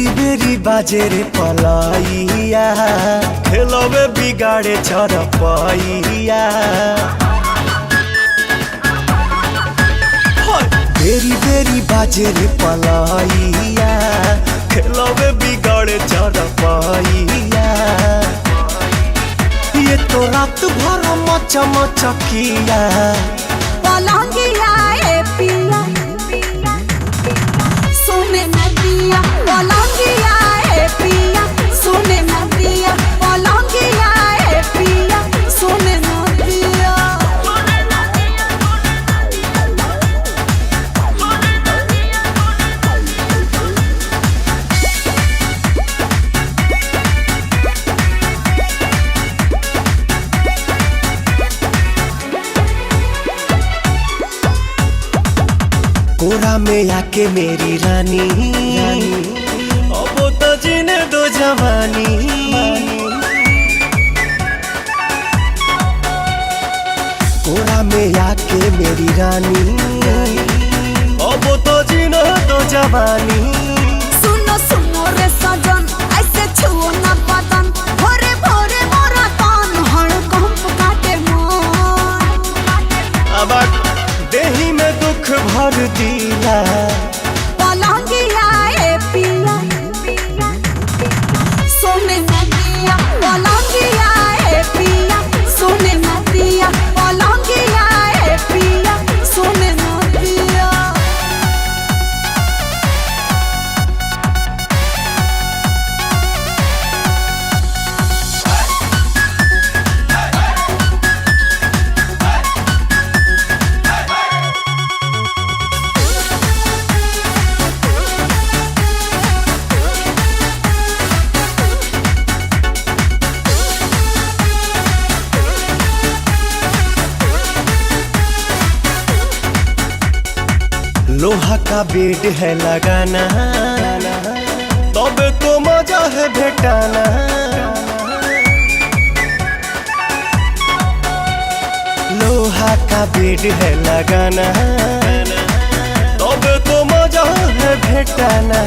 बेरी बेरी बाजे रे पलाइया, खेलवे बिगाड़े चरपैया। बेरी बेरी बाजे रे पलाइया, खेलवे बिगाड़े चरपैया। ये तो रात भर मचा मचकिया पलंगिया ए पिया सोने नदिया, पलंगिया ए पिया सोने नदिया, पलंगिया ए पिया सोने नदिया। कोरा में आके मेरी रानी, अब तो जीने दो जवानी। कोरा में आके मेरी रानी, अब तो जीने दो जवानी। सुनो सुनो रे सजन, ऐसे छुओ ना बदन, भोरे भोरे मोरा कान हड़कंप काटे मन। अब देही में दुख भर दिया पलंगिया ए पिया सोने नदिया, पलंगिया ए पिया सोने नदिया, पलंगिया ए पिया सोने नदिया। लोहा का बेड है लगाना, तबे तो मजा है भेटाना। लोहा का बेड है लगाना, तबे तो मजा है भेटाना।